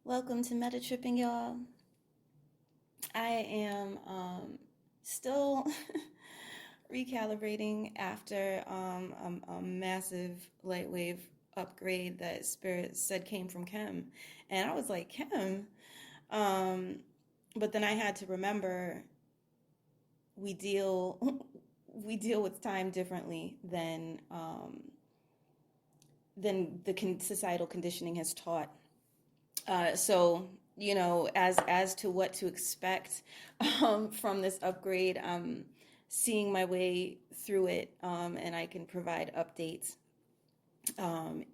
Welcome to Meta Tripping, y'all. I am still recalibrating after a massive light wave upgrade that Spirit said came from Kim. And I was like, Kim? Um, but then I had to remember we deal we deal with time differently than the societal conditioning has taught. So as to what to expect from this upgrade, I'm seeing my way through it, and I can provide updates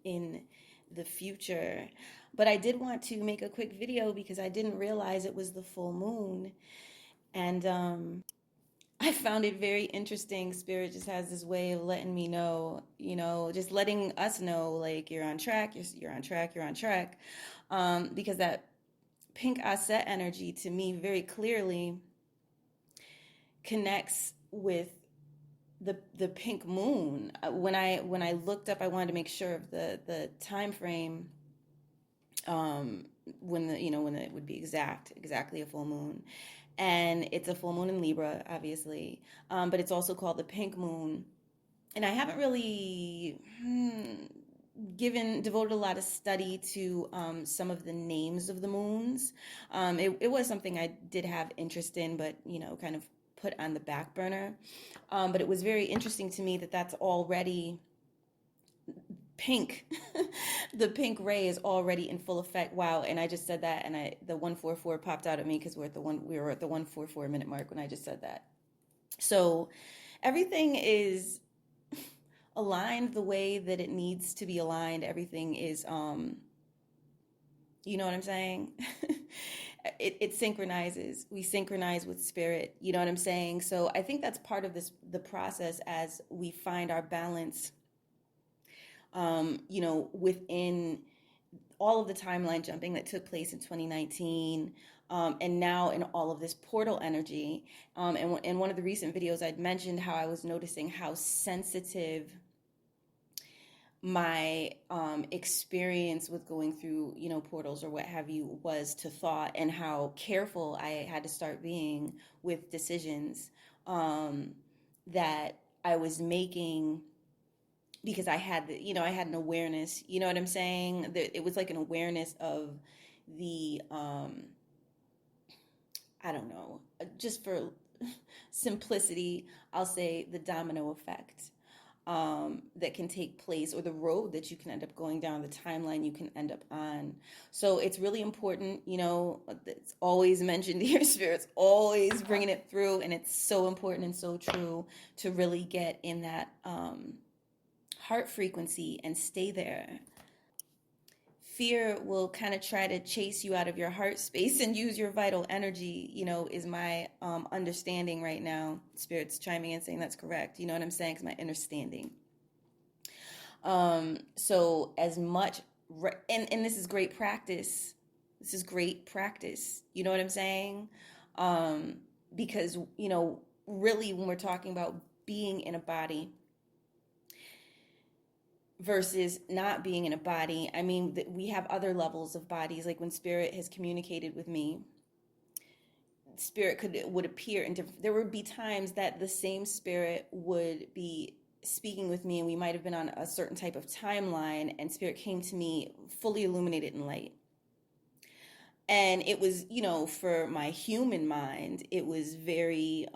in the future. But I did want to make a quick video because I didn't realize it was the full moon, and I found it very interesting. Spirit just has this way of letting me know, just letting us know, like, you're on track, you're on track, you're on track. Because that pink asset energy to me very clearly connects with the pink moon. When I looked up, I wanted to make sure of the time frame, when it would be exactly a full moon, and it's a full moon in Libra, obviously, but it's also called the pink moon. And I haven't really devoted a lot of study to some of the names of the moons. It was something I did have interest in, but kind of put on the back burner. But it was very interesting to me that that's already pink. The pink ray is already in full effect. Wow! And I just said that, and the 144 popped out at me because we were at the 144 minute mark when I just said that. So everything is aligned the way that it needs to be aligned. Everything is, you know what I'm saying? It synchronizes. We synchronize with spirit. You know what I'm saying? So I think that's part of the process as we find our balance, within all of the timeline jumping that took place in 2019, and now in all of this portal energy. And in one of the recent videos, I'd mentioned how I was noticing how sensitive my experience with going through, portals or what have you was to thought, and how careful I had to start being with decisions that I was making, because I had an awareness, you know what I'm saying? It was like an awareness of the, I don't know, just for simplicity, I'll say the domino effect that can take place, or the road that you can end up going down, the timeline you can end up on. So it's really important, it's always mentioned here, Spirit's always bringing it through, and it's so important and so true to really get in that heart frequency and stay there. Fear will kind of try to chase you out of your heart space and use your vital energy, is my understanding right now. Spirit's chiming in saying that's correct. You know what I'm saying? It's my understanding. So as much, and this is great practice. This is great practice. You know what I'm saying? Because, really when we're talking about being in a body versus not being in a body, I mean, we have other levels of bodies. Like when Spirit has communicated with me, Spirit would appear in different. There would be times that the same Spirit would be speaking with me, and we might have been on a certain type of timeline, and Spirit came to me fully illuminated in light. And it was, for my human mind, it was very,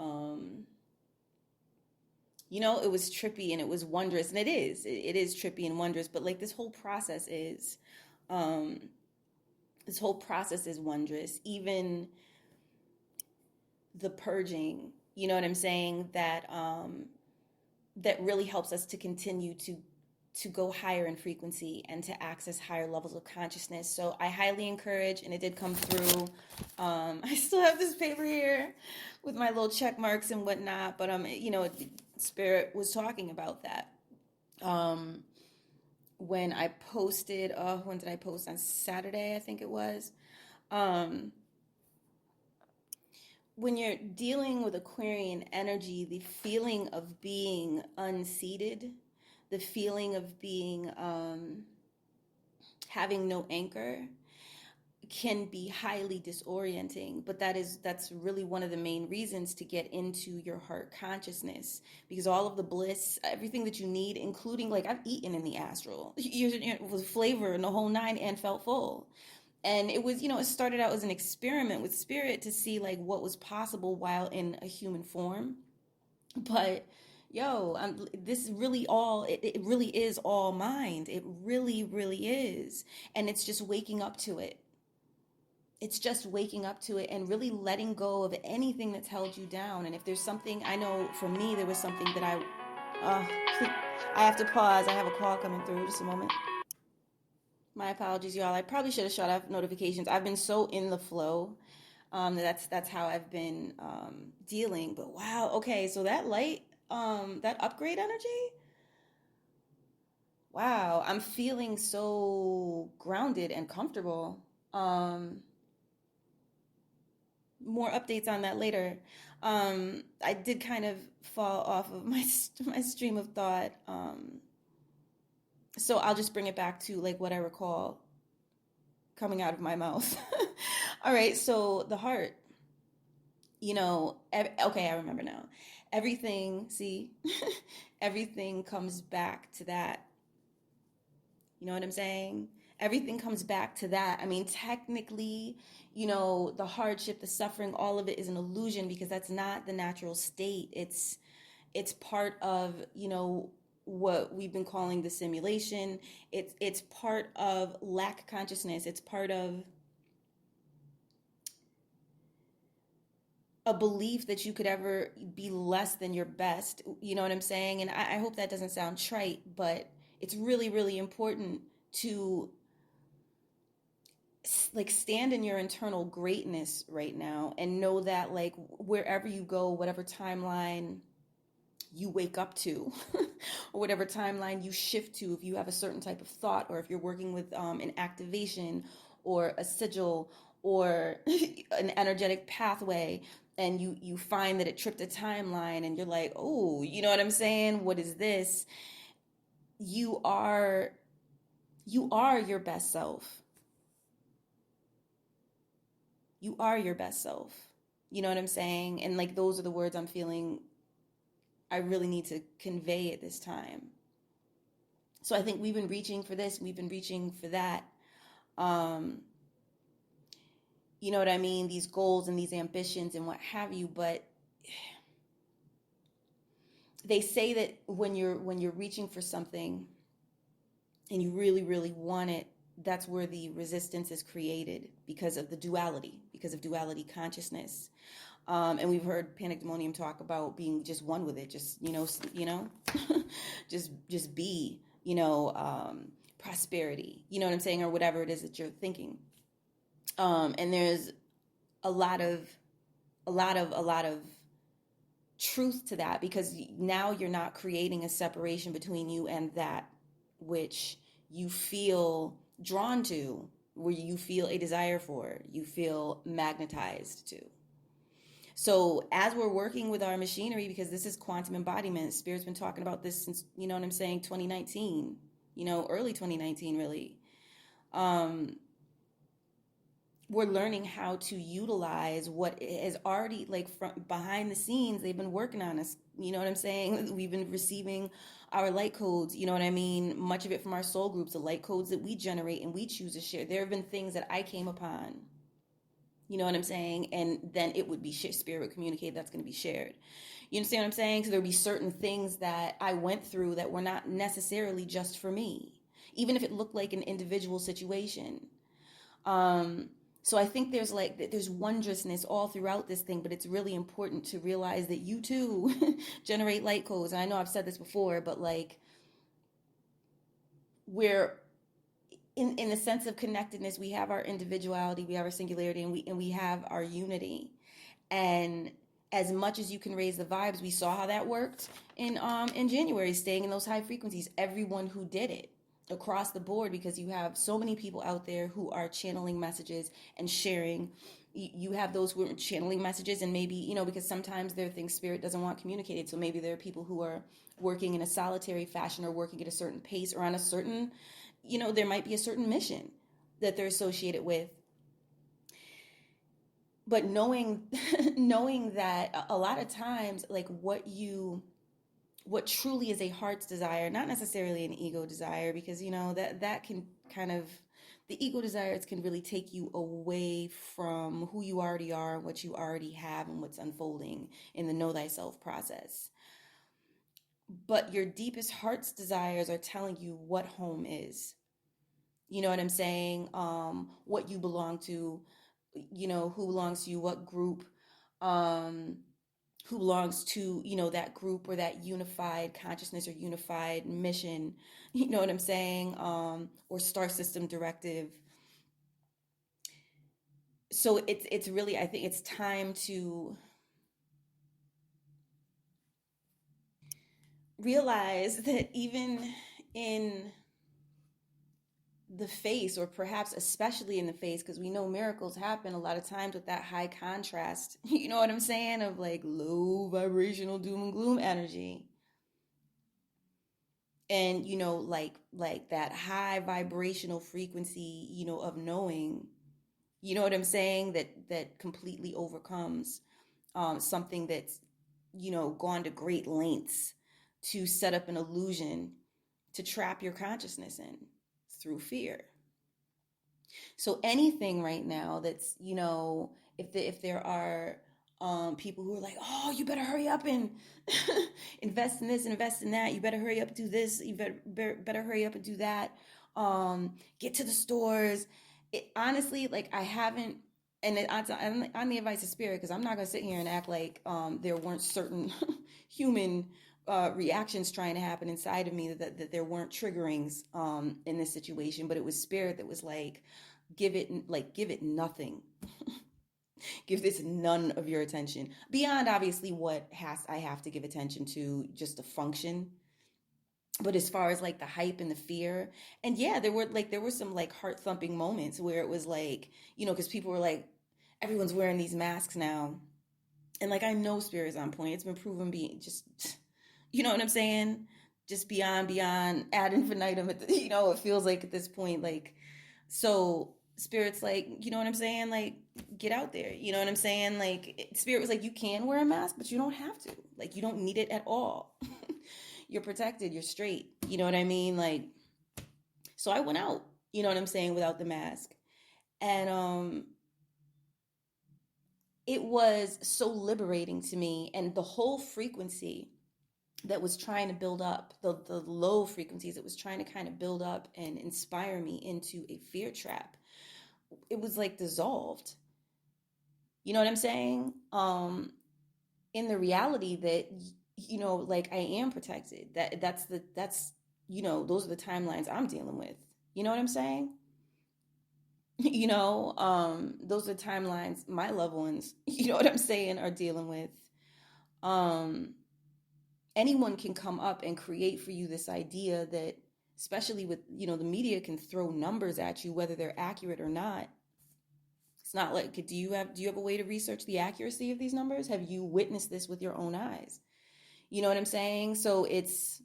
it was trippy and it was wondrous, and it is trippy and wondrous. But like this whole process is, wondrous. Even the purging, you know what I'm saying? That really helps us to continue to go higher in frequency and to access higher levels of consciousness. So I highly encourage, and it did come through. I still have this paper here with my little check marks and whatnot, but Spirit was talking about that. When I posted, when did I post? On Saturday, I think it was. When you're dealing with Aquarian energy, the feeling of being unseated, the feeling of being having no anchor, can be highly disorienting, but that's really one of the main reasons to get into your heart consciousness, because all of the bliss, everything that you need, including, like, I've eaten in the astral with flavor and the whole nine and felt full. And it was, it started out as an experiment with spirit to see like what was possible while in a human form. But yo, this really it really is all mind. It really, really is. And it's just waking up to it. It's just waking up to it and really letting go of anything that's held you down. And if there's something, I know for me, there was something that uh, I have to pause. I have a call coming through. Just a moment. My apologies, y'all. I probably should have shut off notifications. I've been so in the flow. That's how I've been dealing. But wow, okay. So that that upgrade energy. Wow, I'm feeling so grounded and comfortable. Um, More updates on that later. I did kind of fall off of my stream of thought. So I'll just bring it back to like what I recall coming out of my mouth. All right, so the heart, okay, I remember now. Everything, see, everything comes back to that. You know what I'm saying? Everything comes back to that. I mean, technically, the hardship, the suffering, all of it is an illusion because that's not the natural state. It's part of, what we've been calling the simulation. It's part of lack consciousness. It's part of a belief that you could ever be less than your best. You know what I'm saying? And I hope that doesn't sound trite, but it's really, really important to like stand in your internal greatness right now and know that like wherever you go, whatever timeline you wake up to or whatever timeline you shift to, if you have a certain type of thought or if you're working with an activation or a sigil or an energetic pathway, and you find that it tripped a timeline and you're like, oh, you know what I'm saying, what is this? You are your best self. You are your best self. You know what I'm saying? And like those are the words I'm feeling I really need to convey at this time. So I think we've been reaching for this, we've been reaching for that. Um, you know what I mean? These goals and these ambitions and what have you, but they say that when you're reaching for something and you really, really want it, that's where the resistance is created because of the duality, because of duality consciousness. And we've heard Pandemonium talk about being just one with it, just just be, prosperity. You know what I'm saying, or whatever it is that you're thinking. And there's a lot of a lot of truth to that, because now you're not creating a separation between you and that which you feel drawn to, where you feel a desire for, you feel magnetized to. So as we're working with our machinery, because this is quantum embodiment, Spirit's been talking about this since, 2019, early 2019, really. We're learning how to utilize what is already like from behind the scenes. They've been working on us. You know what I'm saying? We've been receiving our light codes. You know what I mean? Much of it from our soul groups, the light codes that we generate and we choose to share. There have been things that I came upon. You know what I'm saying? And then it would be Spirit would communicate that's going to be shared. You understand what I'm saying? So there'll be certain things that I went through that were not necessarily just for me, even if it looked like an individual situation. So I think there's wondrousness all throughout this thing, but it's really important to realize that you too generate light codes. And I know I've said this before, but like we're in the sense of connectedness, we have our individuality, we have our singularity, and we have our unity. And as much as you can raise the vibes, we saw how that worked in January, staying in those high frequencies. Everyone who did it across the board, because you have so many people out there who are channeling messages and sharing. You have those who are channeling messages, and maybe, because sometimes there are things Spirit doesn't want communicated. So maybe there are people who are working in a solitary fashion or working at a certain pace or on a certain, there might be a certain mission that they're associated with. but knowing knowing that a lot of times, like, what truly is a heart's desire, not necessarily an ego desire, because that can kind of, the ego desires can really take you away from who you already are and what you already have and what's unfolding in the know thyself process. But your deepest heart's desires are telling you what home is. You know what I'm saying? What you belong to, who belongs to you, what group, um, who belongs to, that group or that unified consciousness or unified mission, you know what I'm saying? Or star system directive. So it's really, I think it's time to realize that even in the face, or perhaps especially in the face, because we know miracles happen a lot of times with that high contrast, you know what I'm saying, of like low vibrational doom and gloom energy. And like that high vibrational frequency, of knowing, you know what I'm saying, that completely overcomes something that's gone to great lengths to set up an illusion to trap your consciousness in through fear. So anything right now that's, if there are people who are like, oh, you better hurry up and invest in this, invest in that. You better hurry up and do this. You better hurry up and do that. Get to the stores. It honestly, like, I haven't, and on the advice of spirit, because I'm not gonna sit here and act like there weren't certain human reactions trying to happen inside of me, that there weren't triggerings in this situation, but it was spirit that was like, give it nothing. Give this none of your attention beyond obviously what has I have to give attention to just to function. But as far as like the hype and the fear, and yeah, there were some like heart thumping moments where it was like, because people were like, everyone's wearing these masks now, and like, I know spirit is on point. It's been proven being just, you know what I'm saying, just beyond ad infinitum. It feels like at this point, like, so spirit's like, you know what I'm saying, like, get out there, you know what I'm saying, like, spirit was like, you can wear a mask, but you don't have to, like, you don't need it at all. You're protected, you're straight, you know what I mean, like. So I went out, you know what I'm saying, without the mask. And it was so liberating to me, and the whole frequency that was trying to build up, the low frequencies that was trying to kind of build up and inspire me into a fear trap, it was like dissolved. You know what I'm saying? In the reality that, like, I am protected. That's those are the timelines I'm dealing with. You know what I'm saying? Those are timelines my loved ones, you know what I'm saying, are dealing with. Um, Anyone can come up and create for you this idea that, especially with, the media can throw numbers at you, whether they're accurate or not. It's not like, do you have a way to research the accuracy of these numbers? Have you witnessed this with your own eyes? You know what I'm saying? So it's,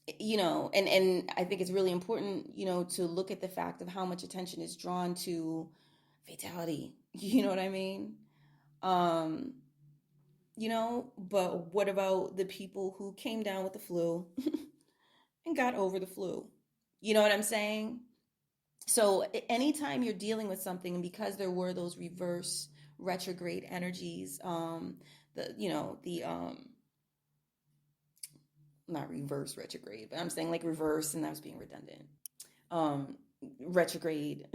and I think it's really important, to look at the fact of how much attention is drawn to fatality. You know what I mean? Um, but what about the people who came down with the flu and got over the flu? You know what I'm saying? So anytime you're dealing with something, and because there were those reverse retrograde energies, the not reverse retrograde, but I'm saying like reverse, and that was being redundant. Um, Retrograde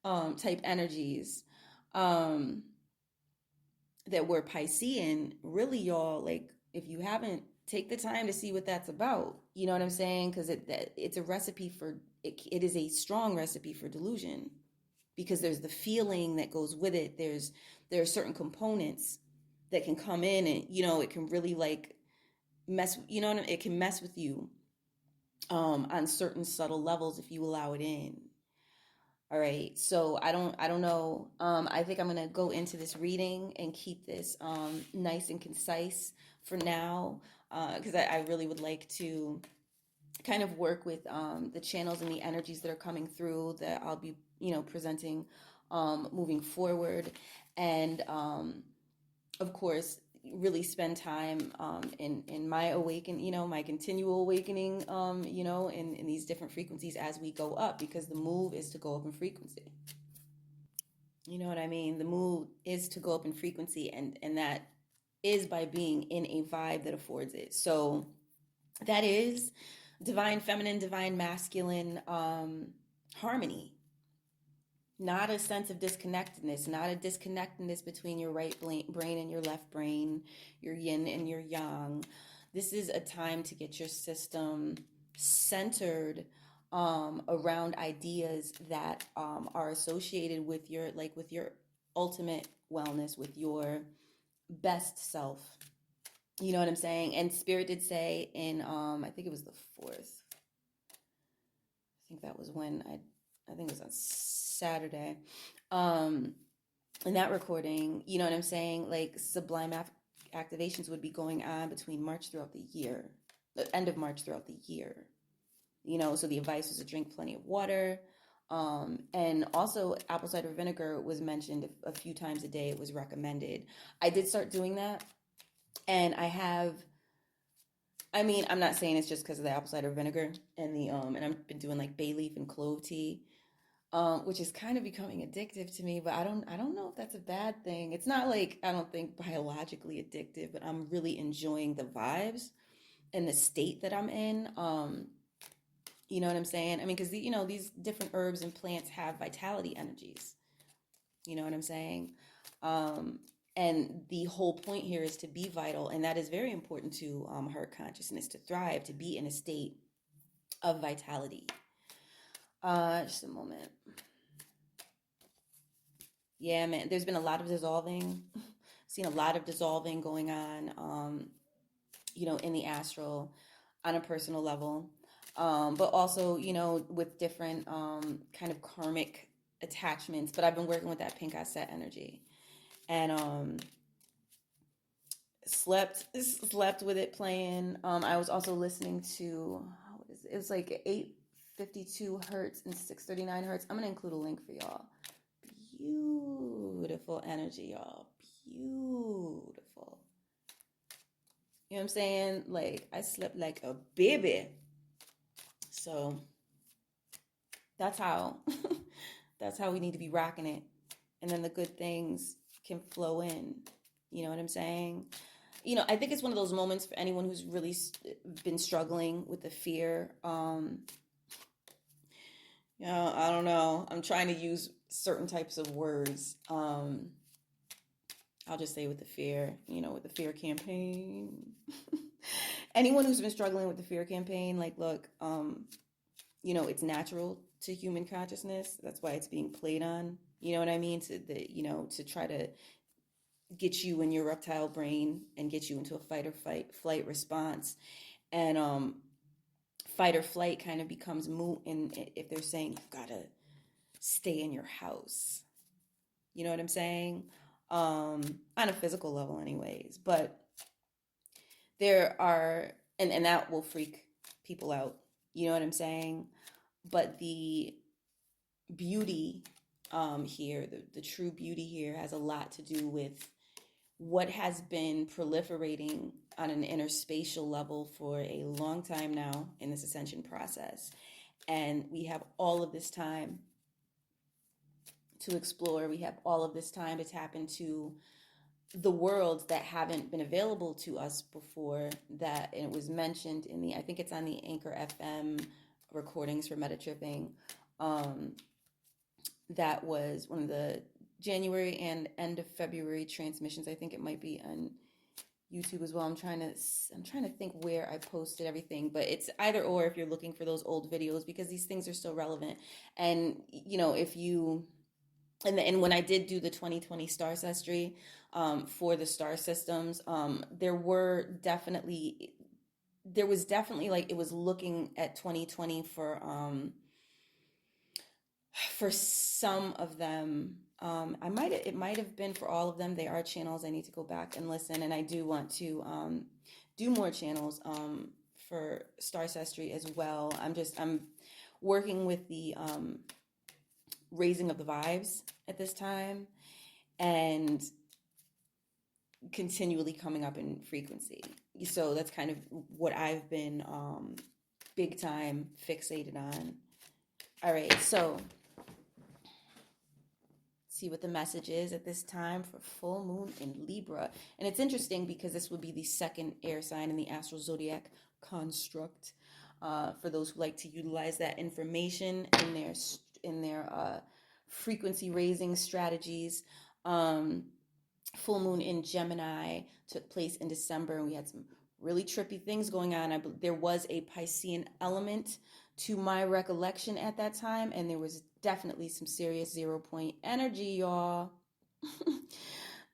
type energies um, that were Piscean, really, y'all, like, if you haven't, take the time to see what that's about. You know what I'm saying? Because it's a recipe for, it is a strong recipe for delusion, because there's the feeling that goes with it. There are certain components that can come in, and it can really like mess, it can mess with you on certain subtle levels if you allow it in. All right, so I don't know. I think I'm gonna go into this reading and keep this nice and concise for now, because I really would like to kind of work with the channels and the energies that are coming through, that I'll be presenting moving forward. And of course, really spend time in my awaken, my continual awakening, in these different frequencies as we go up, because the move is to go up in frequency. You know what I mean? The move is to go up in frequency, and that is by being in a vibe that affords it. So that is divine feminine, divine masculine harmony. Not a sense of disconnectedness, not a disconnectedness between your right brain and your left brain, your yin and your yang. This is a time to get your system centered around ideas that are associated with your ultimate wellness, with your best self. You know what I'm saying? And Spirit did say in I think it was the 4th. I think that was when I think it was on Saturday. In that recording, you know what I'm saying? Like sublime activations would be going on between March throughout the year, the end of March throughout the year. So the advice was to drink plenty of water. And also apple cider vinegar was mentioned a few times a day. It was recommended. I did start doing that. And I'm not saying it's just because of the apple cider vinegar and and I've been doing like bay leaf and clove tea, which is kind of becoming addictive to me, but I don't know if that's a bad thing. It's not like, I don't think biologically addictive, but I'm really enjoying the vibes and the state that I'm in. You know what I'm saying? Because these different herbs and plants have vitality energies. You know what I'm saying? And the whole point here is to be vital, and that is very important to her consciousness to thrive, to be in a state of vitality. Just a moment. Yeah, man, there's been a lot of dissolving. Seen a lot of dissolving going on, in the astral on a personal level. But also, with different kind of karmic attachments. But I've been working with that pink asset energy. And slept with it playing. I was also listening to, what is it? It was like 852 hertz and 639 hertz. I'm gonna include a link for y'all. Beautiful energy, y'all. Beautiful. You know what I'm saying? Like, I slept like a baby. So that's how that's how we need to be rocking it. And then the good things can flow in. You know what I'm saying? I think it's one of those moments for anyone who's really been struggling with the fear. I don't know. I'm trying to use certain types of words. I'll just say with the fear, with the fear campaign. Anyone who's been struggling with the fear campaign, like, look, it's natural to human consciousness. That's why it's being played on. You know what I mean? To try to get you in your reptile brain and get you into a fight or flight response. And fight or flight kind of becomes moot if they're saying you've got to stay in your house. You know what I'm saying? On a physical level anyways. But there are, and that will freak people out. You know what I'm saying? But the beauty here, the true beauty here has a lot to do with what has been proliferating on an interspatial level for a long time now in this ascension process. And we have all of this time to explore. We have all of this time to tap into the worlds that haven't been available to us before. That, and it was mentioned in I think it's on the Anchor FM recordings for Meta Tripping. That was one of the January and end of February transmissions. I think it might be on YouTube as well. I'm trying to think where I posted everything, but it's either or if you're looking for those old videos, because these things are still relevant. And if you and when I did do the 2020 Starcestry for the star systems, there was definitely like, it was looking at 2020 for some of them. It might have been for all of them. They are channels. I need to go back and listen, and I do want to do more channels for Starcestry as well. I'm working with the raising of the vibes at this time, and continually coming up in frequency. So that's kind of what I've been big time fixated on. All right, so see what the message is at this time for full moon in Libra. And it's interesting because this would be the second air sign in the astral zodiac construct. For those who like to utilize that information in their frequency raising strategies. Full moon in Gemini took place in December, and we had some really trippy things going on. There was a Piscean element to my recollection at that time, and there was definitely some serious 0 point energy, y'all.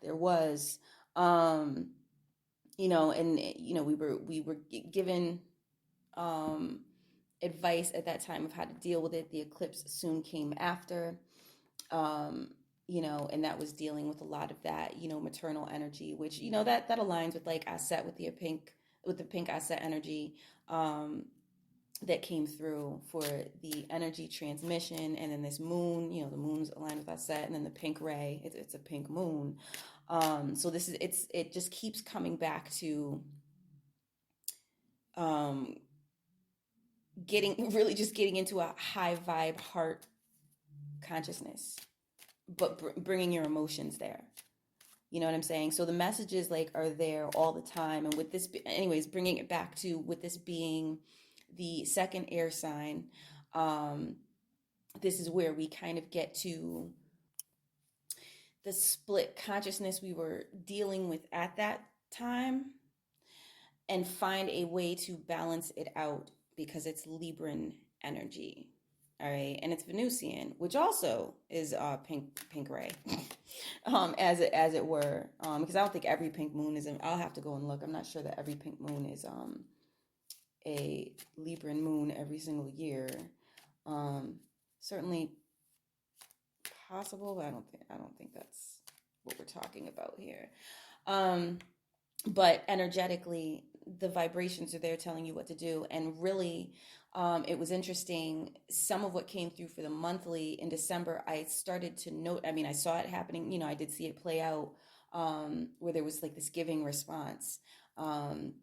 There was, and we were given advice at that time of how to deal with it. The eclipse soon came after. And that was dealing with a lot of that, maternal energy, which, that aligns with like Aset with the pink Aset energy, that came through for the energy transmission. And then this moon, the moon's aligned with Aset, and then the pink ray, it's a pink moon. So it just keeps coming back to, getting into a high vibe heart consciousness, but bringing your emotions there. You know what I'm saying? So the messages are there all the time. And with this, anyways, bringing it back to with this being the second air sign, this is where we kind of get to the split consciousness we were dealing with at that time and find a way to balance it out because it's Libran energy. All right, and it's Venusian, which also is pink ray, as it were, because I don't think every pink moon is. I'll have to go and look. I'm not sure that every pink moon is a Libran moon every single year. Certainly possible, but I don't think that's what we're talking about here. But energetically, the vibrations are there telling you what to do, and really. It was interesting. Some of what came through for the monthly in December, I started to note. I mean, I saw it happening. I did see it play out, where there was this giving response, and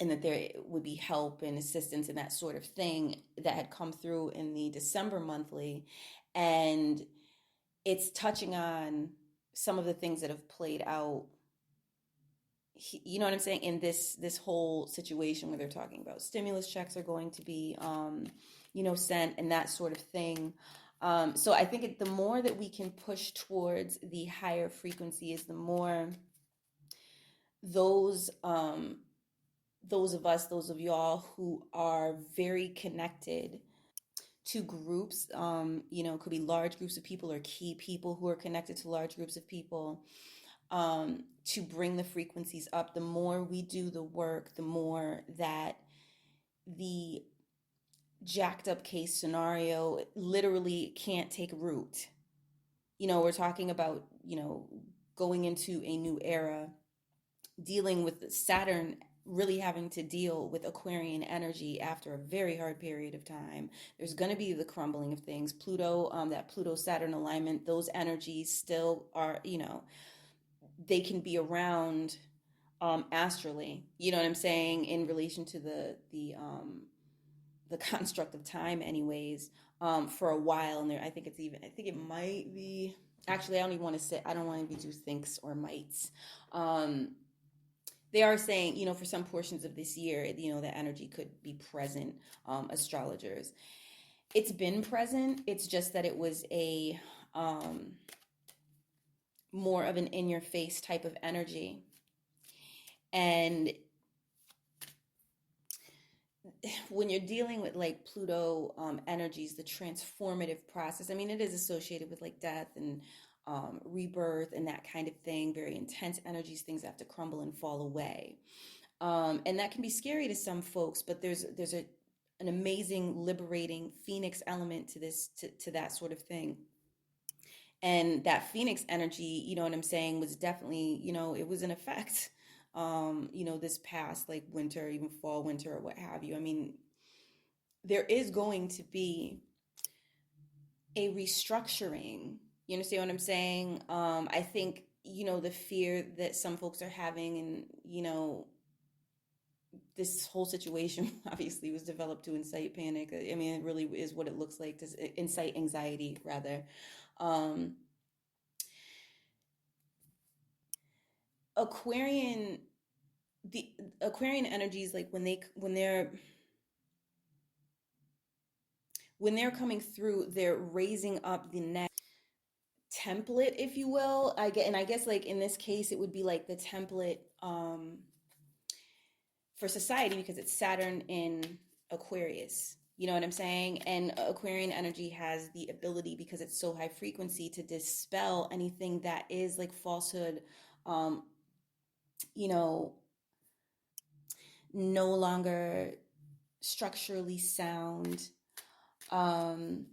that there would be help and assistance and that sort of thing that had come through in the December monthly, and it's touching on some of the things that have played out. You know what I'm saying? In this whole situation where they're talking about stimulus checks are going to be, sent and that sort of thing. So I think the more that we can push towards the higher frequencies, the more those of us, those of y'all who are very connected to groups, could be large groups of people or key people who are connected to large groups of people, to bring the frequencies up. The more we do the work, the more that the jacked up case scenario literally can't take root. We're talking about, going into a new era, dealing with Saturn really having to deal with Aquarian energy after a very hard period of time. There's going to be the crumbling of things. Pluto, that Pluto-Saturn alignment, those energies still are, they can be around astrally, you know what I'm saying, in relation to the construct of time anyways, for a while. And I think it might be, actually I don't even want to say, I don't want to be too thinks or mights. They are saying, for some portions of this year, the energy could be present, astrologers. It's been present. It's just that it was a more of an in-your-face type of energy. And when you're dealing with Pluto energies, the transformative process, I mean, it is associated with death and rebirth and that kind of thing, very intense energies, things have to crumble and fall away. And that can be scary to some folks, but there's an amazing liberating phoenix element to this, to that sort of thing. And that Phoenix energy, you know what I'm saying, was definitely, it was in effect, this past winter, even fall, winter, or what have you. I mean, there is going to be a restructuring. You understand what I'm saying? I think, the fear that some folks are having, and, this whole situation obviously was developed to incite panic. I mean, it really is what it looks like, to incite anxiety, rather. Um, Aquarian, the Aquarian energies, like when they're coming through, they're raising up the next template, if you will. I guess like in this case, it would be like the template for society, because it's Saturn in Aquarius. You know what I'm saying? And Aquarian energy has the ability, because it's so high frequency, to dispel anything that is like falsehood, um, you know, no longer structurally sound. Um,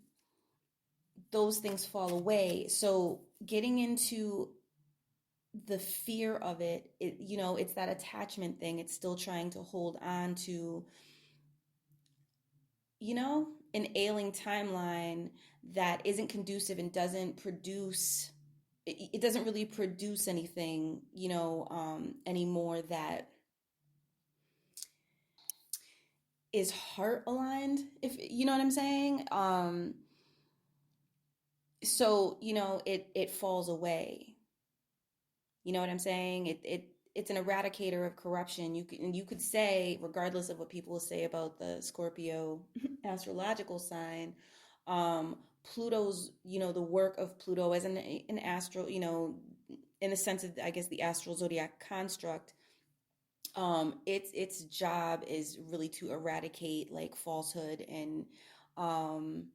those things fall away. So getting into the fear of it's that attachment thing. It's still trying to hold on to, an ailing timeline that isn't conducive and doesn't produce, it doesn't really produce anything, anymore, that is heart aligned, if you know what I'm saying. So it falls away. You know what I'm saying? It's an eradicator of corruption. You could say, regardless of what people say about the Scorpio astrological sign, Pluto's, the work of Pluto as an astral, in the sense of, I guess, the astral zodiac construct. Its job is really to eradicate like falsehood and um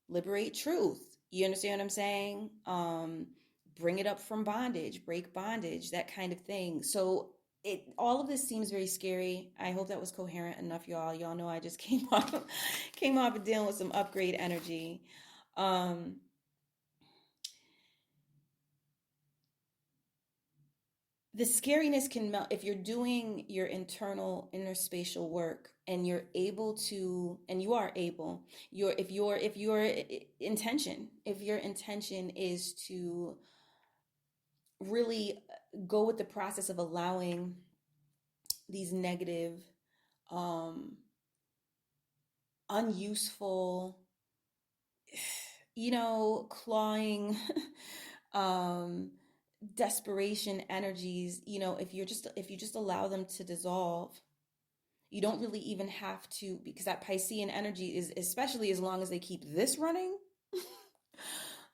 liberate truth. You understand what I'm saying? Bring it up from bondage, break bondage, that kind of thing. So all of this seems very scary. I hope that was coherent enough, y'all. Y'all know I just came off of dealing with some upgrade energy. Um, the scariness can melt if you're doing your internal interspatial work, and you're able to, and you are able, if your intention is to really go with the process of allowing these negative, um unuseful, clawing, um desperation energies, if you just allow them to dissolve. You don't really even have to, because that Piscean energy is, especially as long as they keep this running,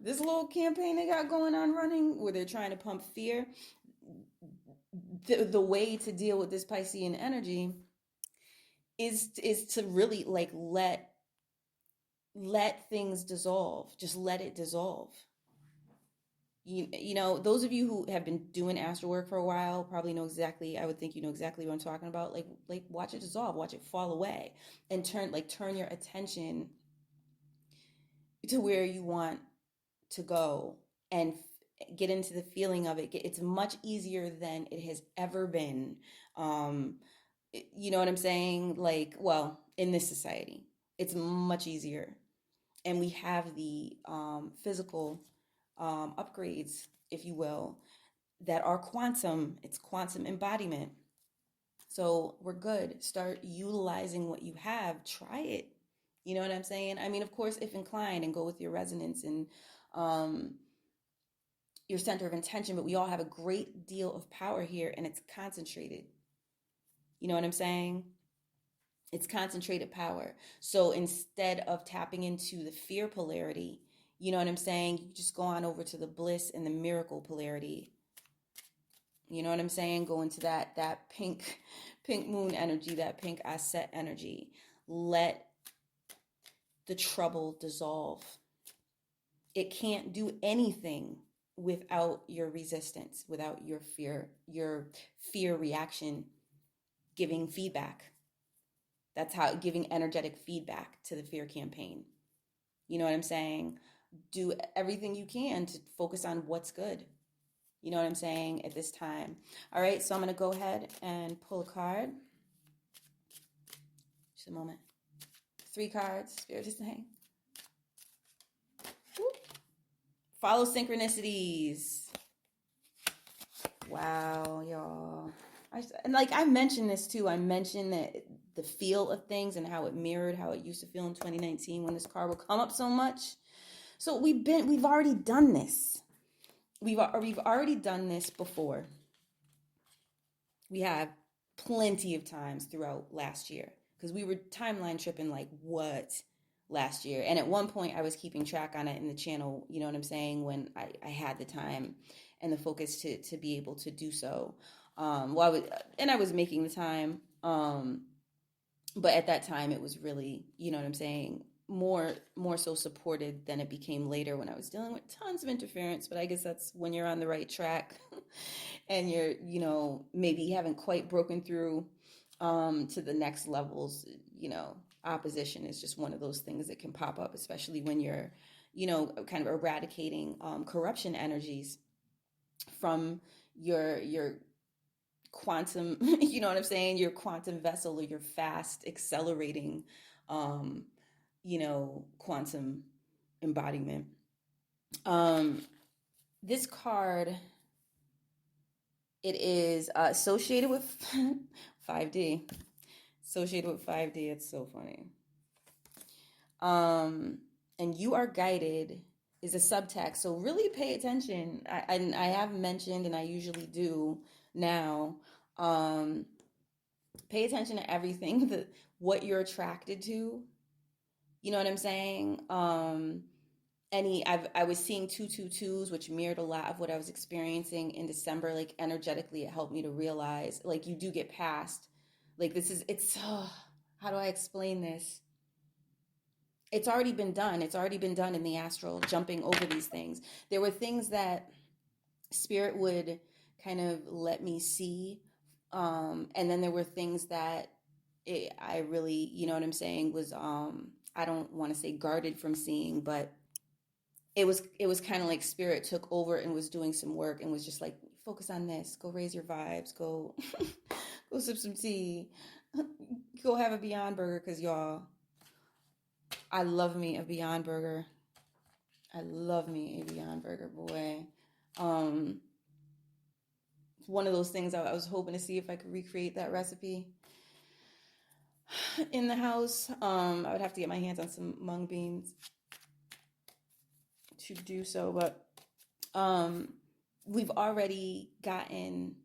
this little campaign they got going on running, where they're trying to pump fear. The way to deal with this Piscean energy is to really like let things dissolve. Just let it dissolve. Those of you who have been doing astral work for a while probably know exactly, I would think you know exactly what I'm talking about. Like watch it dissolve, watch it fall away, and turn your attention to where you want to go, and get into the feeling of it. It's much easier than it has ever been. Um, you know what I'm saying? Like, well, in this society, it's much easier. And we have the physical upgrades, if you will, that are quantum. It's quantum embodiment. So we're good. Start utilizing what you have. Try it. You know what I'm saying? I mean, of course, if inclined, and go with your resonance and um, your center of intention, but we all have a great deal of power here, and it's concentrated. You know what I'm saying? It's concentrated power. So instead of tapping into the fear polarity, you know what I'm saying, you just go on over to the bliss and the miracle polarity. You know what I'm saying? Go into that pink moon energy, that pink asset energy. Let the trouble dissolve. It can't do anything without your resistance, without your fear reaction giving feedback. That's how, giving energetic feedback to the fear campaign. You know what I'm saying? Do everything you can to focus on what's good. You know what I'm saying, at this time. All right, so I'm going to go ahead and pull a card. Just a moment. 3 cards. Spirit is saying. Woo! Follow synchronicities. Wow, y'all. And like I mentioned this too. I mentioned that the feel of things and how it mirrored how it used to feel in 2019 when this card would come up so much. So we've already done this. We've already done this before. We have plenty of times throughout last year because we were timeline tripping like what last year. And at one point I was keeping track on it in the channel, you know what I'm saying, when I had the time and the focus to be able to do so. I was making the time. But at that time it was really, you know what I'm saying, more so supported than it became later when I was dealing with tons of interference. But I guess that's when you're on the right track and you're, you know, maybe haven't quite broken through to the next levels. You know, opposition is just one of those things that can pop up, especially when you're, you know, kind of eradicating corruption energies from your quantum, you know what I'm saying, your quantum vessel or your fast accelerating you know, quantum embodiment. This card, it is associated with 5D. Associated with 5D. It's so funny. And you are guided is a subtext. So really pay attention. I have mentioned, and I usually do now, pay attention to everything, what you're attracted to. You know what I'm saying? I was seeing 222s, which mirrored a lot of what I was experiencing in December. Like energetically, it helped me to realize, like, you do get past, like, how do I explain this? It's already been done. It's already been done in the astral, jumping over these things. There were things that spirit would kind of let me see. And then there were things that I really, you know what I'm saying, was, I don't want to say guarded from seeing, but it was kind of like spirit took over and was doing some work and was just like, focus on this, go raise your vibes, go go sip some tea, go have a Beyond Burger, because y'all, I love me a Beyond Burger. I love me a Beyond Burger, boy. One of those things I was hoping to see if I could recreate that recipe in the house. I would have to get my hands on some mung beans to do so, but we've already gotten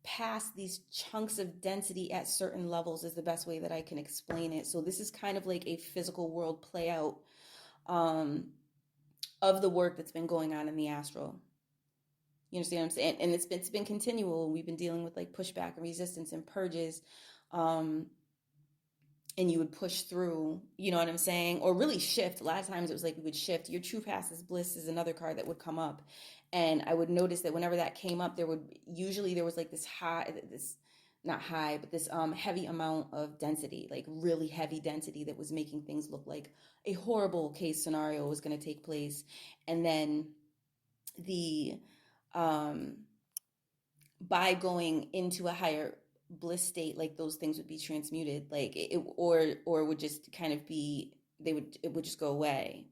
past these chunks of density at certain levels, is the best way that I can explain it. So this is kind of like a physical world play out of the work that's been going on in the astral. You understand what I'm saying? And it's been continual. We've been dealing with like pushback and resistance and purges. And you would push through, you know what I'm saying? Or really shift. A lot of times it was like you would shift. Your true past is bliss is another card that would come up. And I would notice that whenever that came up, there was like this high, this not high, but this heavy amount of density, like really heavy density that was making things look like a horrible case scenario was going to take place. And then the by going into a higher bliss state, like those things would be transmuted, like or would just kind of be, it would just go away.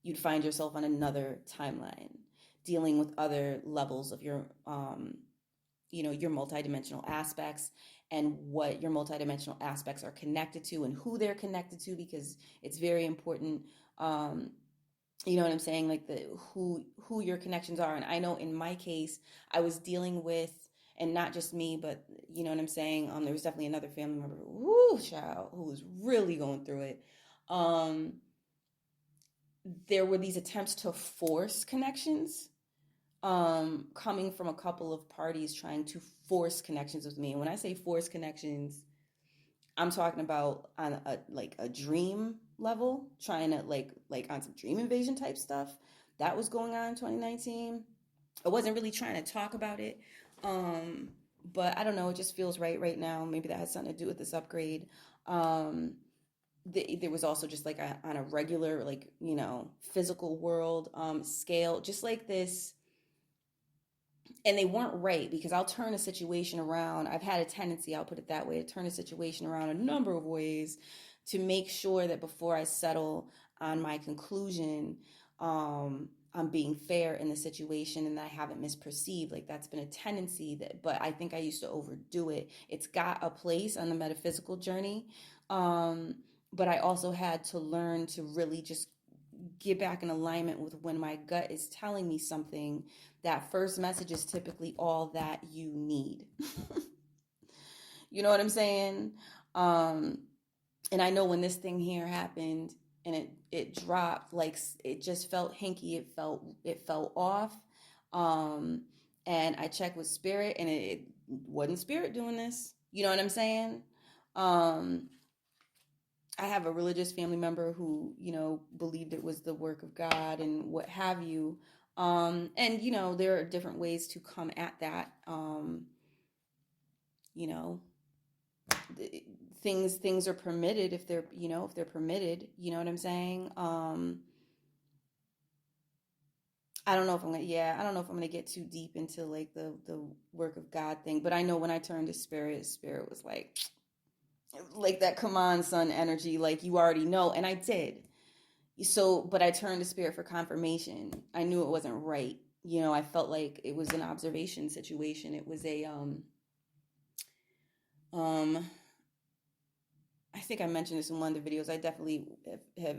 You'd find yourself on another timeline dealing with other levels of your you know, your multidimensional aspects and what your multidimensional aspects are connected to and who they're connected to, because it's very important. You know what I'm saying, like who your connections are. And I know in my case I was dealing with, and not just me, but you know what I'm saying, there was definitely another family member, child, who was really going through it. There were these attempts to force connections, coming from a couple of parties trying to force connections with me. And when I say force connections, I'm talking about on a dream level, trying to like on some dream invasion type stuff that was going on in 2019. I wasn't really trying to talk about it, but I don't know, it just feels right now. Maybe that has something to do with this upgrade. There was also just like on a regular, like, you know, physical world scale, just like this. And they weren't right, because I'll turn a situation around. I've had a tendency, I'll put it that way, to turn a situation around a number of ways to make sure that before I settle on my conclusion, I'm being fair in the situation and that I haven't misperceived. Like that's been a tendency that, but I think I used to overdo it. It's got a place on the metaphysical journey. Um, but I also had to learn to really just get back in alignment with when my gut is telling me something. That first message is typically all that you need. You know what I'm saying? Um, and I know when this thing here happened and it dropped, like it just felt hinky. It felt off. Um, and I checked with spirit, and it wasn't spirit doing this. You know what I'm saying? Um, I have a religious family member who, believed it was the work of God and what have you. And there are different ways to come at that. You know, things are permitted if they're permitted. You know what I'm saying? I don't know if I'm gonna get too deep into like the work of God thing, but I know when I turned to spirit was like that come on son energy, like you already know, and I did. So, but I turned to spirit for confirmation. I knew it wasn't right. I felt like it was an observation situation. It was a um I think I mentioned this in one of the videos. I definitely have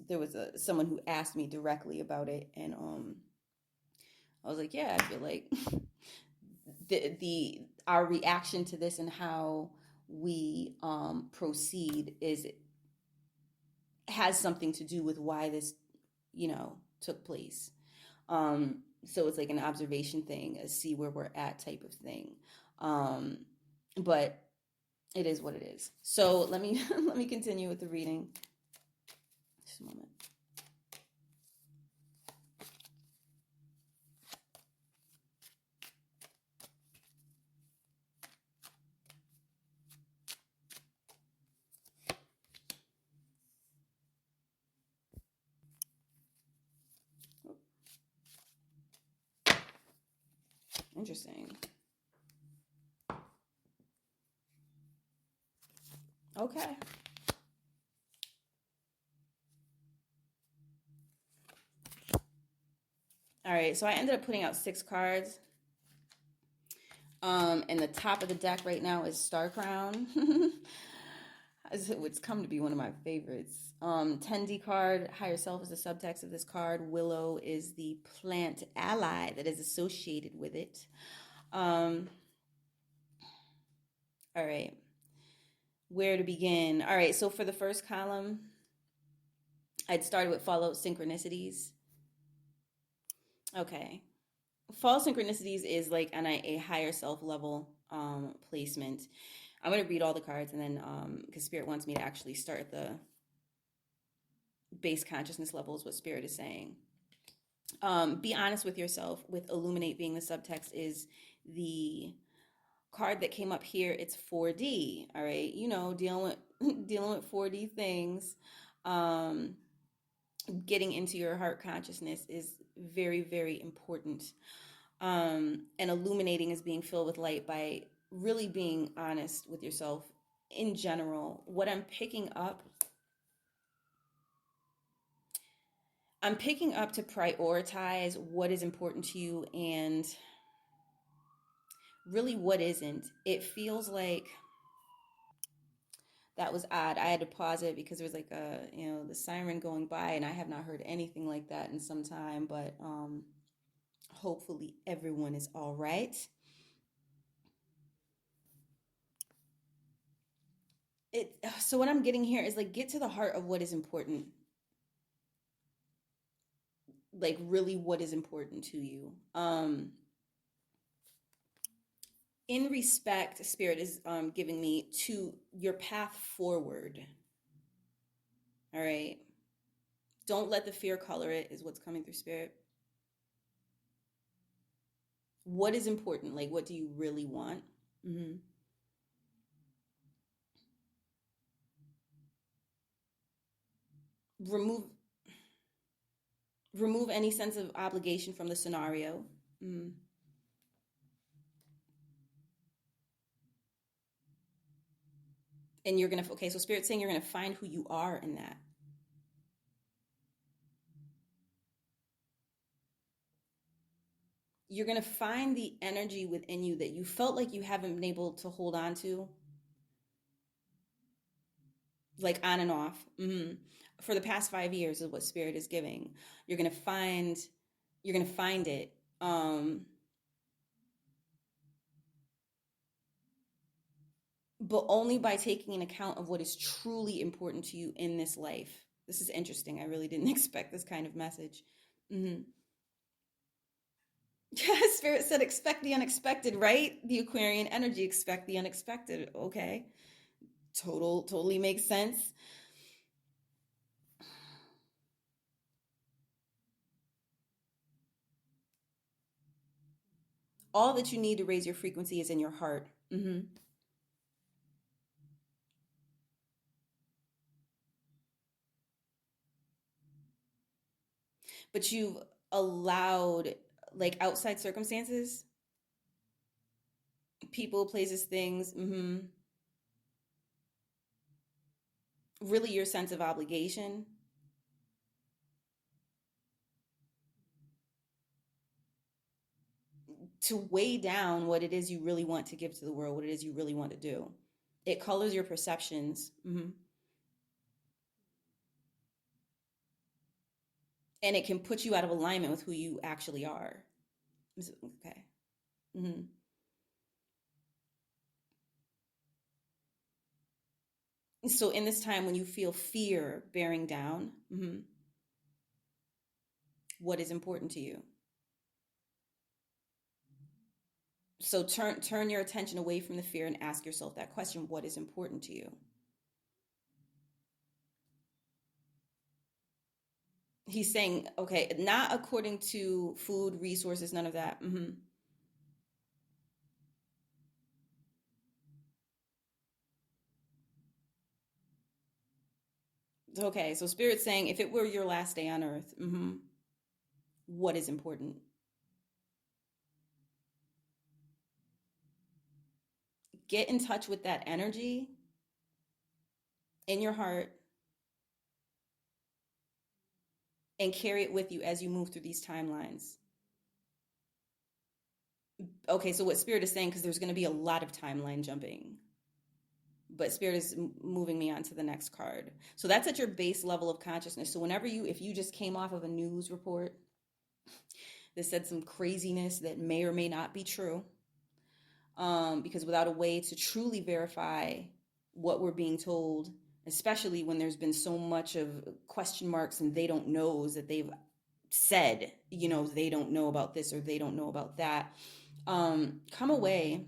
there was someone who asked me directly about it, and I was like, yeah, I feel like the our reaction to this and how we proceed is has something to do with why this took place. So it's like an observation thing, a see where we're at type of thing. Um, but it is what it is. So let me let me continue with the reading. Just a moment. Interesting. Okay. All right. So I ended up putting out 6 cards. And the top of the deck right now is Star Crown. It's come to be one of my favorites. 10D card, higher self is the subtext of this card. Willow is the plant ally that is associated with it. All right. Where to begin? All right. So for the first column, I'd started with follow synchronicities. Okay. Fall synchronicities is like on a higher self level placement. I'm going to read all the cards, and then because Spirit wants me to actually start at the base consciousness level is what Spirit is saying. Be honest with yourself, with illuminate being the subtext is the card that came up here. It's 4D. All right. Dealing with dealing with 4D things. Um, Getting into your heart consciousness is very, very important. And illuminating is being filled with light by really being honest with yourself in general. What I'm picking up to prioritize what is important to you and really what isn't. It feels like that was odd. I had to pause it because there was like the siren going by, and I have not heard anything like that in some time, but hopefully everyone is all right. So what I'm getting here is like get to the heart of what is important. Like really what is important to you. In respect, Spirit is giving me to your path forward. All right. Don't let the fear color it, is what's coming through Spirit. What is important? Like, what do you really want? Mm-hmm. Remove remove any sense of obligation from the scenario. Mm-hmm. And you're gonna okay. So Spirit's saying you're gonna find who you are in that. you're going to find the energy within you that you felt like you haven't been able to hold on to, like on and off, for the past 5 years is what spirit is giving. You're going to find, you're going to find it. But only by taking an account of what is truly important to you in this life. This is interesting. I really didn't expect this kind of message. Mm-hmm. Yeah, Spirit said, expect the unexpected, right? The Aquarian energy, expect the unexpected. Okay. Totally makes sense. All that you need to raise your frequency is in your heart. Mm-hmm. But you've allowed, like, outside circumstances, people, places, things, really your sense of obligation to weigh down what it is you really want to give to the world, what it is you really want to do. It colors your perceptions. And it can put you out of alignment with who you actually are. Okay. hmm So, in this time when you feel fear bearing down, what is important to you? So, turn your attention away from the fear and ask yourself that question: what is important to you? He's saying, okay, not according to food, resources, none of that. Okay, so Spirit's saying, if it were your last day on earth, what is important? Get in touch with that energy in your heart and carry it with you as you move through these timelines. Okay, so what Spirit is saying, because there's going to be a lot of timeline jumping, but Spirit is moving me on to the next card. So that's at your base level of consciousness. So whenever if you just came off of a news report that said some craziness that may or may not be true, because without a way to truly verify what we're being told, especially when there's been so much of question marks and they don't knows that they've said, they don't know about this or they don't know about that, come away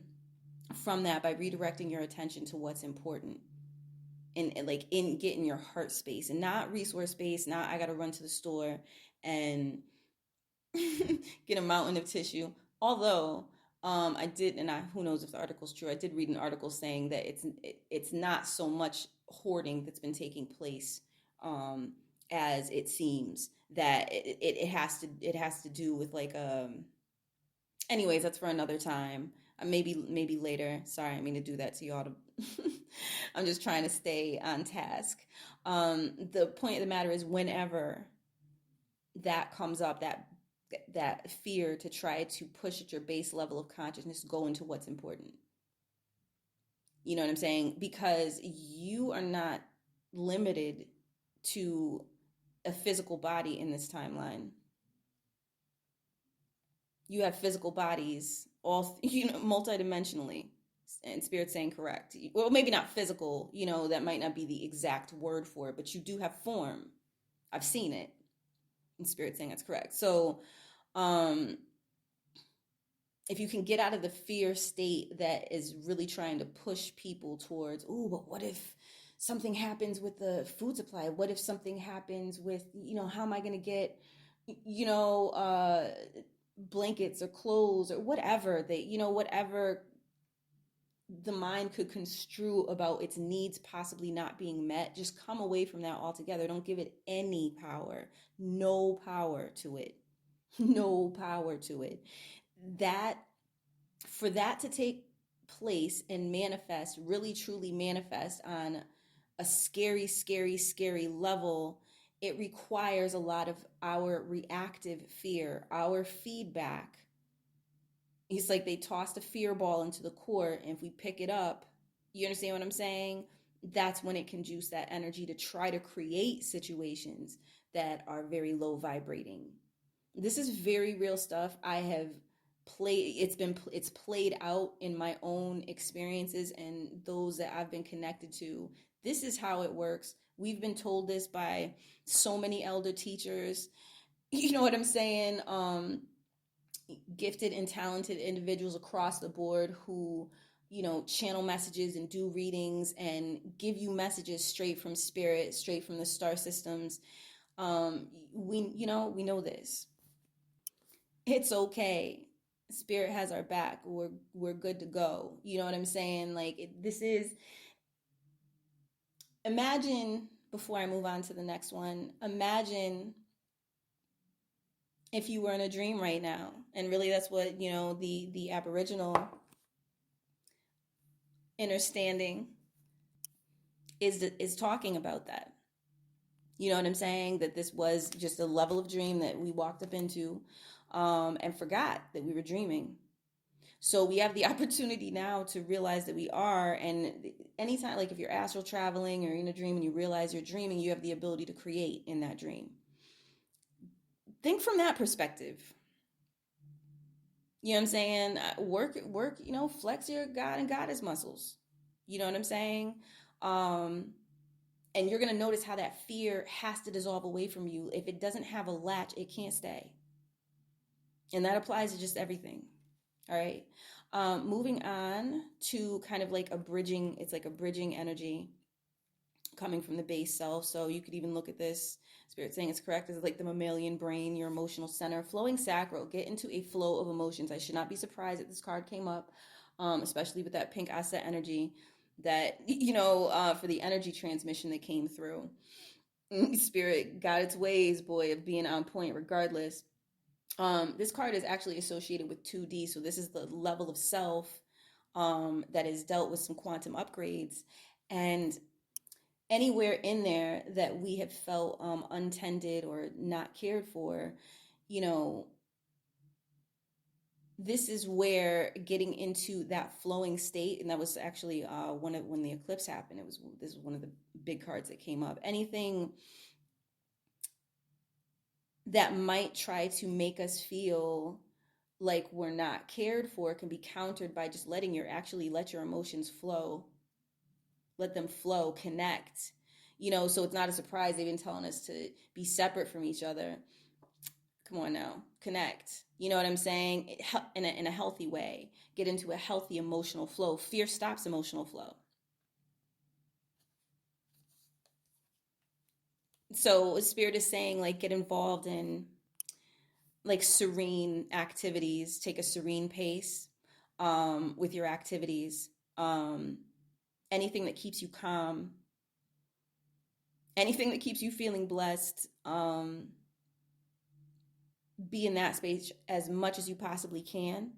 from that by redirecting your attention to what's important and like in getting your heart space and not resource space. Not I gotta run to the store and get a mountain of tissue. Although I did, and who knows if the article's true. I did read an article saying that it's not so much hoarding that's been taking place as it seems. That it has to do with like anyways, that's for another time. Maybe later. Sorry, I mean to do that to y'all. I'm just trying to stay on task. The point of the matter is, whenever that comes up, that fear to try to push at your base level of consciousness, go into what's important. You know what I'm saying? Because you are not limited to a physical body in this timeline. You have physical bodies, all multidimensionally. And Spirit's saying correct. Well, maybe not physical. That might not be the exact word for it, but you do have form. I've seen it. And Spirit's saying that's correct. So, um, if you can get out of the fear state that is really trying to push people towards, oh, but what if something happens with the food supply? What if something happens with, how am I going to get, you know, uh, blankets or clothes or whatever whatever the mind could construe about its needs possibly not being met, just come away from that altogether. Don't give it any power. No power to it. No power to it. That For that to take place and manifest, really truly manifest on a scary, scary, scary level, it requires a lot of our reactive fear, our feedback It's like they tossed a fear ball into the court, and if we pick it up, you understand what I'm saying? That's when it can juice that energy to try to create situations that are very low vibrating. This is very real stuff. I have played, it's played out in my own experiences and those that I've been connected to. This is how it works. We've been told this by so many elder teachers. You know what I'm saying? Gifted and talented individuals across the board who, channel messages and do readings and give you messages straight from spirit, straight from the star systems. We know this. It's okay. Spirit has our back. We're good to go. You know what I'm saying? Like this is, imagine, before I move on to the next one, imagine if you were in a dream right now. And really that's what, the Aboriginal understanding is talking about that. You know what I'm saying? That this was just a level of dream that we walked up into, and forgot that we were dreaming. So we have the opportunity now to realize that we are. And anytime, like if you're astral traveling or in a dream and you realize you're dreaming, you have the ability to create in that dream. Think from that perspective. You know what I'm saying? Work, flex your God and Goddess muscles. You know what I'm saying? Um, and you're going to notice how that fear has to dissolve away from you. If it doesn't have a latch, it can't stay. And that applies to just everything. All right. Moving on to kind of like it's like a bridging energy coming from the base self. So you could even look at this, Spirit saying it's correct, as like the mammalian brain, your emotional center, flowing sacral, get into a flow of emotions. I should not be surprised that this card came up, especially with that pink asset energy that, for the energy transmission that came through. Spirit got its ways, boy, of being on point regardless. This card is actually associated with 2D. So this is the level of self that is dealt with some quantum upgrades. And anywhere in there that we have felt untended or not cared for, you know, this is where getting into that flowing state, and that was actually when the eclipse happened. This was one of the big cards that came up. Anything that might try to make us feel like we're not cared for can be countered by just let your emotions flow. Let them flow, connect. So it's not a surprise they've been telling us to be separate from each other. Come on now, connect. You know what I'm saying? In a healthy way. Get into a healthy emotional flow. Fear stops emotional flow. So Spirit is saying, like, get involved in like serene activities. Take a serene pace with your activities. Anything that keeps you calm, anything that keeps you feeling blessed. Be in that space as much as you possibly can.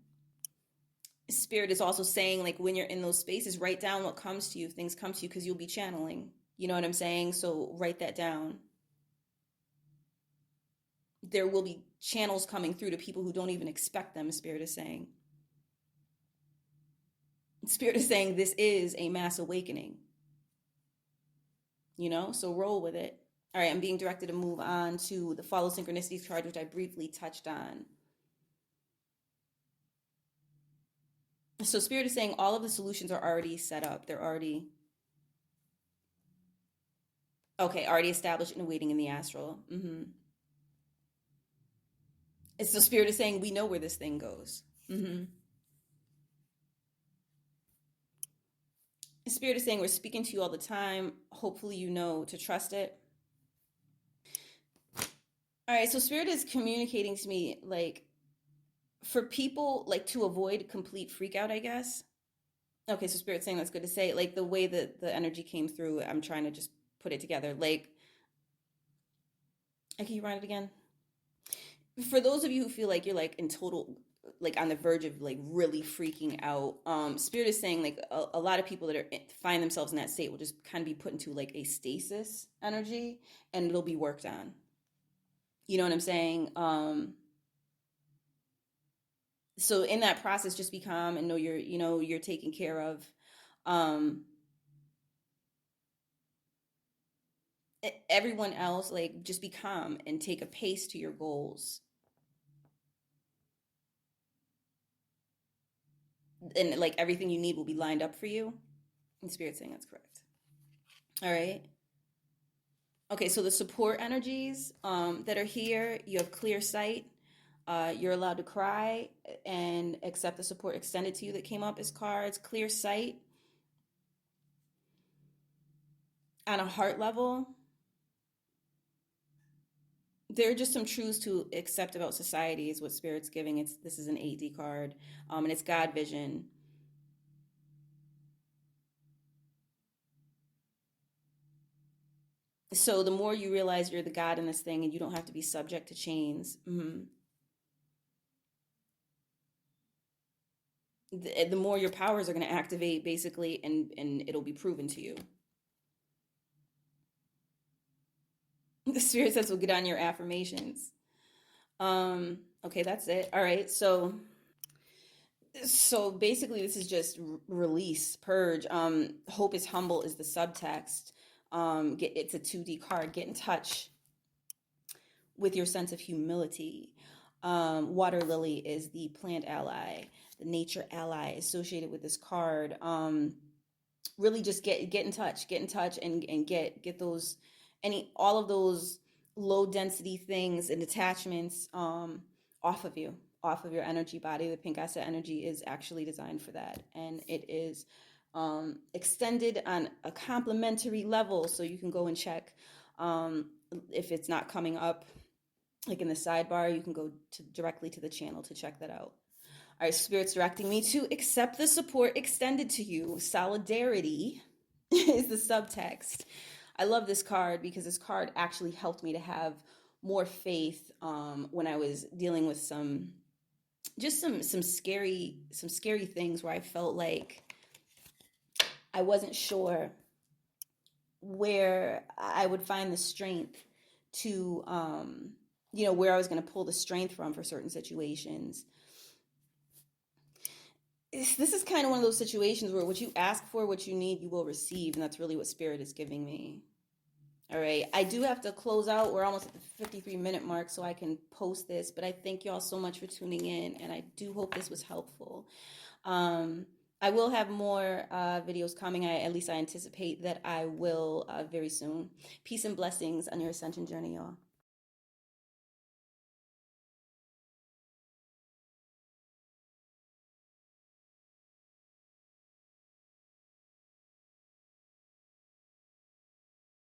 Spirit is also saying, like, when you're in those spaces, write down what comes to you. Things come to you because you'll be channeling. You know what I'm saying? So write that down. There will be channels coming through to people who don't even expect them, Spirit is saying. Spirit is saying this is a mass awakening. So roll with it. All right, I'm being directed to move on to the Follow Synchronicities card, which I briefly touched on. So Spirit is saying all of the solutions are already set up. They're already established and waiting in the astral. So Spirit is saying we know where this thing goes. Spirit is saying we're speaking to you all the time. Hopefully you know to trust it. All right, so Spirit is communicating to me, like, for people, like, to avoid complete freak out, I guess. Okay, so Spirit's saying that's good to say. Like, the way that the energy came through, I'm trying to just put it together. Like, can you run it again? For those of you who feel like you're, like, in total, like, on the verge of, like, really freaking out, Spirit is saying, like, a lot of people that find themselves in that state will just kind of be put into, like, a stasis energy, and it'll be worked on. You know what I'm saying? So in that process, just be calm and know you're taken care of. Um, Everyone else, like, just be calm and take a pace to your goals. And like everything you need will be lined up for you. And Spirit saying that's correct. All right. Okay, so the support energies that are here, you have clear sight. You're allowed to cry and accept the support extended to you that came up as cards. Clear sight on a heart level. There are just some truths to accept about society is what Spirit's giving. This is an AD card, and it's God vision. So the more you realize you're the God in this thing and you don't have to be subject to chains, the more your powers are going to activate basically, and it'll be proven to you. The Spirit says we'll get on your affirmations. Okay, that's it. All right, so basically this is just release, purge. Hope is humble is the subtext. It's a 2D card. Get in touch with your sense of humility. Water lily is the plant ally, the nature ally associated with this card. Really just get in touch, and get those, all of those low density things and attachments off of you, off of your energy body. The pink asset energy is actually designed for that, and it is extended on a complementary level, so you can go and check if it's not coming up like in the sidebar. You can go directly to the channel to check that out. All right, Spirit's directing me to accept the support extended to you. Solidarity is the subtext. I love this card because this card actually helped me to have more faith when I was dealing with some scary things where I felt like I wasn't sure where I would find the strength to where I was going to pull the strength from for certain situations. This is kind of one of those situations where what you ask for, what you need, you will receive. And that's really what Spirit is giving me. All right. I do have to close out. We're almost at the 53-minute mark, so I can post this. But I thank you all so much for tuning in. And I do hope this was helpful. I will have more videos coming. At least I anticipate that I will very soon. Peace and blessings on your ascension journey, y'all.